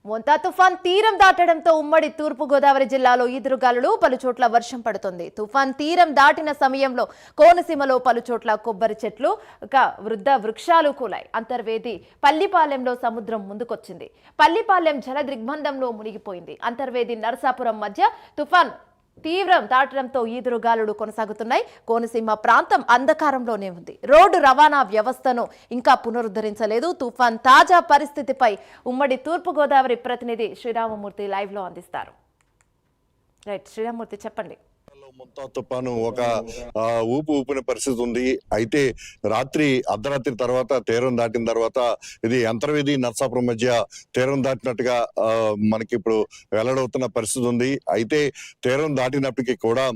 మోంతా తుఫాన్ తీరం దాటడంతో ఉమ్మడి తూర్పు గోదావరి జిల్లాలో ఈదురుగాలులు పలుచోట్ల వర్షం పడుతుంది. తుఫాన్ తీరం దాటిన సమయంలో కోనసీమలో పలుచోట్ల కొబ్బరి చెట్లు, వృద్ధ వృక్షాలు కూలాయి. అంతర్వేది పల్లిపాలెంలో సముద్రం ముందుకొచ్చింది. పల్లిపాలెం జల దిగ్బంధంలో మునిగిపోయింది. అంతర్వేది నరసాపురం మధ్య తుఫాన్ తీవ్రం దాటడంతో ఈదురుగాలులు కొనసాగుతున్నాయి. కోనసీమ ప్రాంతం అంధకారంలోనే ఉంది. రోడ్డు రవాణా వ్యవస్థను ఇంకా పునరుద్ధరించలేదు. తుఫాన్ తాజా పరిస్థితిపై ఉమ్మడి తూర్పు గోదావరి ప్రతినిధి శ్రీరామమూర్తి లైవ్ లో అందిస్తారు. రైట్ శ్రీరామమూర్తి, చెప్పండి. ముంతా తుఫాను ఒక ఊపిన పరిస్థితి ఉంది. అయితే అర్ధరాత్రి తర్వాత తీరం దాటిన తర్వాత ఇది అంతర్వేది నరసాపురం మధ్య తీరం దాటినట్టుగా మనకి ఇప్పుడు వెల్లడవుతున్న పరిస్థితి ఉంది. అయితే తీరం దాటినప్పటికీ కూడా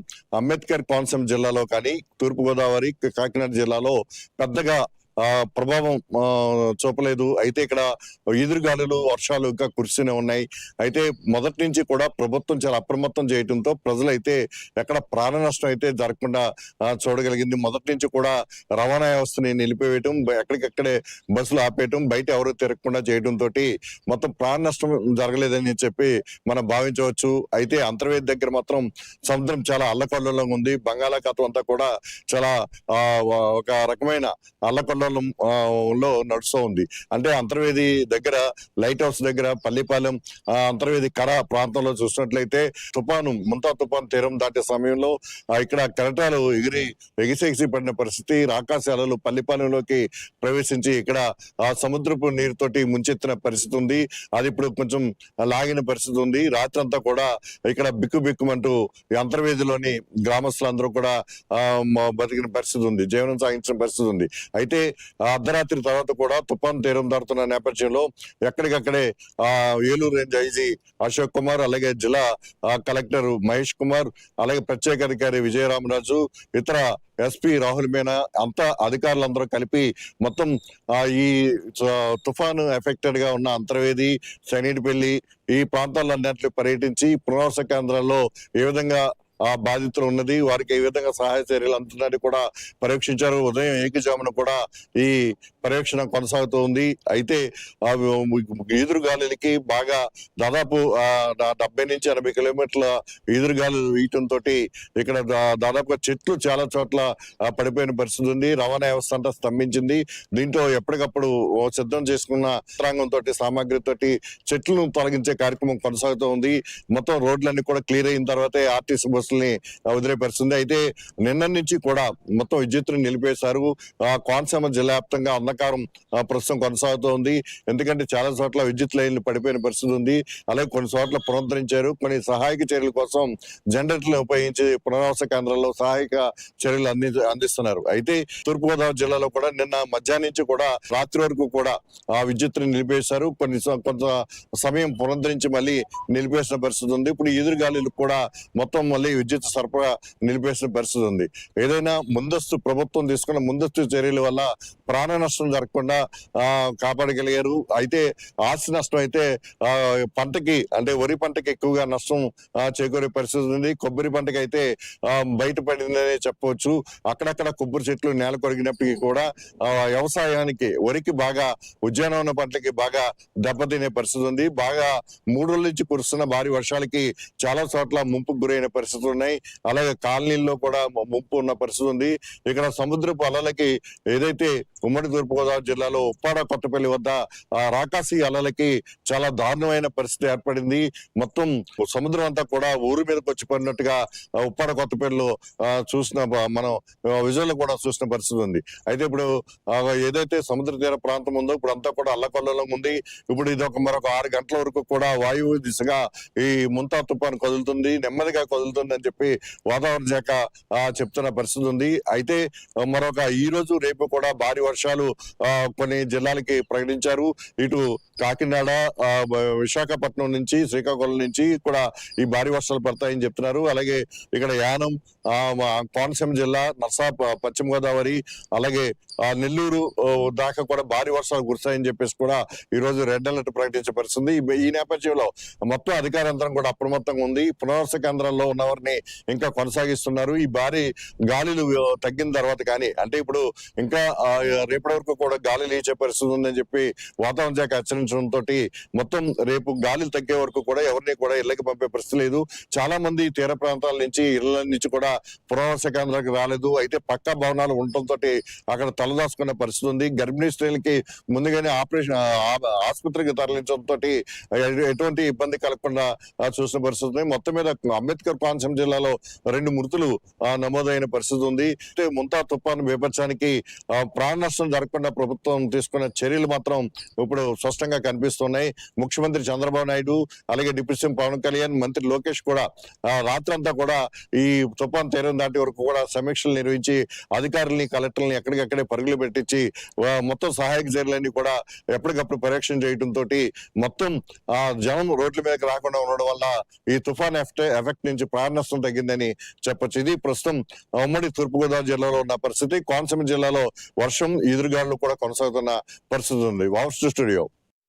అంబేద్కర్ కోనసీమ జిల్లాలో కానీ తూర్పుగోదావరి కాకినాడ జిల్లాలో పెద్దగా ప్రభావం చూపలేదు. అయితే ఇక్కడ ఈదురుగాలులు వర్షాలు ఇంకా కురిస్తూనే ఉన్నాయి. అయితే మొదటి నుంచి కూడా ప్రభుత్వం చాలా అప్రమత్తం చేయడంతో ప్రజలైతే ఎక్కడ ప్రాణ నష్టం అయితే జరగకుండా చూడగలిగింది. మొదటి నుంచి కూడా రవాణా వ్యవస్థని నిలిపివేయటం, ఎక్కడికక్కడే బస్సులు ఆపేయటం, బయట ఎవరు తిరగకుండా చేయడంతో మొత్తం ప్రాణ నష్టం జరగలేదని చెప్పి మనం భావించవచ్చు. అయితే అంతర్వేది దగ్గర మాత్రం సముద్రం చాలా అల్లకల్లోలంగా ఉంది. బంగాళాఖాతం అంతా కూడా చాలా ఒక రకమైన అల్లకల్లో నడుస్తూ ఉంది. అంటే అంతర్వేది దగ్గర లైట్ హౌస్ దగ్గర పల్లిపాలెం అంతర్వేది కర ప్రాంతంలో చూసినట్లయితే ముంతా తుఫాను తీరం దాటే సమయంలో ఇక్కడ కెరటాలు ఎగిసి పడిన పరిస్థితి. ఆకాశ అలలు పల్లిపాలెంలోకి ప్రవేశించి ఇక్కడ సముద్రపు నీరుతోటి ముంచెత్తిన పరిస్థితి ఉంది. అది ఇప్పుడు కొంచెం లాగిన పరిస్థితి ఉంది. రాత్రి అంతా కూడా ఇక్కడ బిక్కుమంటూ అంతర్వేదిలోని గ్రామస్తులందరూ కూడా బతికిన పరిస్థితి ఉంది, జీవనం సాగించిన పరిస్థితి ఉంది. అయితే అర్ధరాత్రి తర్వాత కూడా తుఫాను తీరం దాటుతున్న నేపథ్యంలో ఎక్కడికక్కడే ఏలూరు రేంజ్ ఐజీ అశోక్ కుమార్, అలాగే జిల్లా కలెక్టర్ మహేష్ కుమార్, అలాగే ప్రత్యేక అధికారి విజయరామరాజు, ఇతర ఎస్పీ రాహుల్ మీనా అంతా అధికారులందరూ కలిపి మొత్తం ఈ తుఫాను ఎఫెక్టెడ్ గా ఉన్న అంతర్వేది, శనిడిపల్లి ఈ ప్రాంతాలన్నింటినీ పర్యటించి పునరావాస కేంద్రాల్లో ఏ విధంగా బాధితులు ఉన్నది, వారికి ఏ విధంగా సహాయ చర్యలు అందుతున్నారని కూడా పరీక్షించారు. ఉదయం ఏకజామున కూడా ఈ పర్యవేక్షణ కొనసాగుతూ ఉంది. అయితే ఈదురుగాలులకి బాగా దాదాపు 70 నుంచి 80 కిలోమీటర్ల ఈదురుగాలు వీయటంతో ఇక్కడ దాదాపుగా చెట్లు చాలా చోట్ల పడిపోయిన పరిస్థితి ఉంది. రవాణా వ్యవస్థ అంతా స్తంభించింది. దీంట్లో ఎప్పటికప్పుడు సిద్ధం చేసుకున్న యంత్రాంగంతో సామాగ్రితోటి చెట్లను తొలగించే కార్యక్రమం కొనసాగుతూ ఉంది. మొత్తం రోడ్లన్నీ కూడా క్లియర్ అయిన తర్వాతే ఆర్టీసీ బస్సుల్ని వదిలే పరిస్థితుంది. అయితే నిన్న నుంచి కూడా మొత్తం విద్యుత్తును నిలిపేశారు. కోనసీమ జిల్లా వ్యాప్తంగా అంధకారం ప్రస్తుతం కొనసాగుతూ ఉంది. ఎందుకంటే చాలా చోట్ల విద్యుత్ లైన్లు పడిపోయిన పరిస్థితి ఉంది. అలాగే కొన్ని చోట్ల పునరుద్ధరించారు. కొన్ని సహాయక చర్యల కోసం జనరేటర్లు ఉపయోగించి పునరావాస కేంద్రాల్లో సహాయక చర్యలు అందిస్తున్నారు. అయితే తూర్పుగోదావరి జిల్లాలో కూడా నిన్న మధ్యాహ్నం నుంచి కూడా రాత్రి వరకు కూడా విద్యుత్తును నిలిపేశారు. కొంత సమయం పునరుద్ధరించి మళ్ళీ నిలిపేసిన పరిస్థితి ఉంది. ఇప్పుడు ఎదురుగాలులు కూడా మొత్తం మళ్ళీ విద్యుత్ సరఫరా నిలిపేసిన పరిస్థితి ఉంది. ఏదైనా ప్రభుత్వం తీసుకున్న ముందస్తు చర్యల వల్ల ప్రాణ నష్టం జరగకుండా కాపాడగలిగారు. అయితే ఆస్తి నష్టం అయితే పంటకి అంటే వరి పంటకి ఎక్కువగా నష్టం చేకూరే పరిస్థితి ఉంది. కొబ్బరి పంటకి అయితే బయటపడిందనే చెప్పవచ్చు. అక్కడక్కడ కొబ్బరి చెట్లు నేల కొరిగినప్పటికీ కూడా వ్యవసాయానికి వరికి బాగా ఉద్యానవన పంటలకి బాగా దెబ్బతినే పరిస్థితి ఉంది. బాగా 3 రోజుల నుంచి కురుస్తున్న భారీ వర్షాలకి చాలా చోట్ల ముంపుకు గురైన పరిస్థితులు ఉన్నాయి. అలాగే కాలనీల్లో కూడా ముంపు ఉన్న పరిస్థితి ఉంది. ఇక్కడ సముద్రపు అలలకి ఏదైతే ఉమ్మడి తూర్పుగోదావరి జిల్లాలో ఉప్పాడ కొత్తపల్లి వద్ద రాకాసి అలలకి చాలా దారుణమైన పరిస్థితి ఏర్పడింది. మొత్తం సముద్రం అంతా కూడా ఊరి మీదకి వచ్చి పడినట్టుగా ఉప్పాడ కొత్తపల్లిలో మనం విజువల్ కూడా చూసిన పరిస్థితి ఉంది. అయితే ఇప్పుడు ఏదైతే సముద్ర తీర ప్రాంతం ఉందో ఇప్పుడు అంతా కూడా అల్లకల్లోలం ఉంది. ఇప్పుడు ఇది మరొక 6 గంటల వరకు కూడా వాయువు దిశగా ఈ ముంతా తుఫాను కదులుతుంది, నెమ్మదిగా కదులుతుంది అని చెప్పి వాతావరణ శాఖ చెప్తున్న పరిస్థితి ఉంది. అయితే మరొక ఈ రోజు రేపు కూడా భారీ వర్షాలు కొన్ని జిల్లాలకి ప్రకటించారు. ఇటు కాకినాడ, విశాఖపట్నం నుంచి శ్రీకాకుళం నుంచి కూడా ఈ భారీ వర్షాలు పడతాయని చెప్తున్నారు. అలాగే ఇక్కడ యానం, కోనసీమ జిల్లా, పశ్చిమ గోదావరి, అలాగే నెల్లూరు దాకా కూడా భారీ వర్షాలు కురుస్తాయని చెప్పేసి కూడా ఈ రోజు రెడ్ అలర్ట్ ప్రకటించే పరిస్థితి. ఈ నేపథ్యంలో మొత్తం అధికార యంత్రం కూడా అప్రమత్తంగా ఉంది. పునరావాస కేంద్రాల్లో ఉన్నవారిని ఇంకా కొనసాగిస్తున్నారు. ఈ భారీ గాలులు తగ్గిన తర్వాత కానీ, అంటే ఇప్పుడు ఇంకా రేపటి వరకు కూడా గాలి లేచే పరిస్థితి ఉందని చెప్పి వాతావరణ శాఖ హెచ్చరించడంతో మొత్తం రేపు గాలులు తగ్గే వరకు కూడా ఎవరిని కూడా ఇళ్లకి పంపే పరిస్థితి లేదు. చాలా మంది తీర ప్రాంతాల నుంచి ఇళ్ల నుంచి కూడా పునరావాస కేంద్రాలకు రాలేదు. అయితే పక్కా భవనాలు ఉండటంతో అక్కడ తలదాచుకునే పరిస్థితి ఉంది. గర్భిణీ స్త్రీలకి ముందుగానే ఆసుపత్రికి తరలించడంతో ఎటువంటి ఇబ్బంది కలగకుండా చూసిన పరిస్థితి ఉంది. మొత్తం మీద అంబేద్కర్ కోనసీమ జిల్లాలో 2 మృతులు నమోదైన పరిస్థితి ఉంది. ముంతా తుఫాను బీభత్సానికి ప్రాణ నష్టం జరగకుండా ప్రభుత్వం తీసుకున్న చర్యలు మాత్రం ఇప్పుడు స్పష్టంగా కనిపిస్తున్నాయి. ముఖ్యమంత్రి చంద్రబాబు నాయుడు, అలాగే డిప్యూటీ సీఎం పవన్ కళ్యాణ్, మంత్రి లోకేష్ కూడా రాత్రంతా కూడా ఈ తుఫాన్ తీరం దాటి వరకు కూడా సమీక్షలు నిర్వహించి అధికారులని, కలెక్టర్లని ఎక్కడికక్కడే పరుగులు పెట్టించి మొత్తం సహాయక చర్యలన్నీ కూడా ఎప్పటికప్పుడు పరీక్షణ చేయడంతో మొత్తం జనం రోడ్ల మీదకి రాకుండా ఉండడం వల్ల ఈ తుఫాన్ ఎఫెక్ట్ నుంచి ప్రాణ నష్టం తగ్గిందని చెప్పొచ్చు. ఇది ప్రస్తుతం ఉమ్మడి తూర్పుగోదావరి జిల్లాలో ఉన్న పరిస్థితి. కోనసీమ జిల్లాలో వర్షం, ఎదురుగాలు కూడా కొనసాగుతున్న పరిస్థితి ఉంది. What's studio.